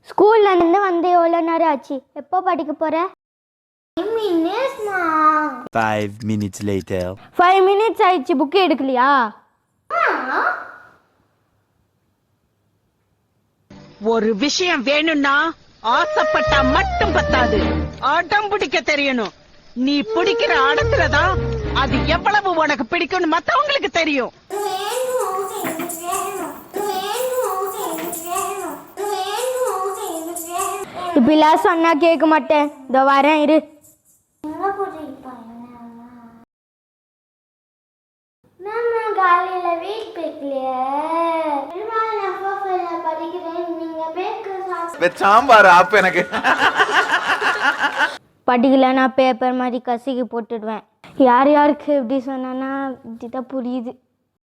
ஸ்கூல்ல இருந்து வந்து எவ்வளோ நேரம் ஆச்சு? எப்போ படிக்க போற? 5 minutes later. 5 minutes ஆயிடுச்சு, புக்கு எடுக்கலையா? ஒரு விஷயம் வேணும்னா ஆசைப்பட்டா மட்டும் பத்தாது, அடம் பிடிக்க தெரியணும். நீ பிடிக்கிற அடத்துலதான் அது எவ்வளவு உனக்கு பிடிக்கும்னு மத்தவங்களுக்கு தெரியும். இப்பெல்லாம் சொன்னா கேட்க மாட்டேன். இதோ வரேன் இரு. காலையில வீட் பேக்கலையே படிக்கிறேன். நீங்க சாம்பார் ஆப் எனக்கு படிக்கல, நான் பேப்பர் மாதிரி கசிக்கி போட்டுடுவேன். யார் யாருக்கு எப்படி சொன்னா இப்படிதான் புரியுது.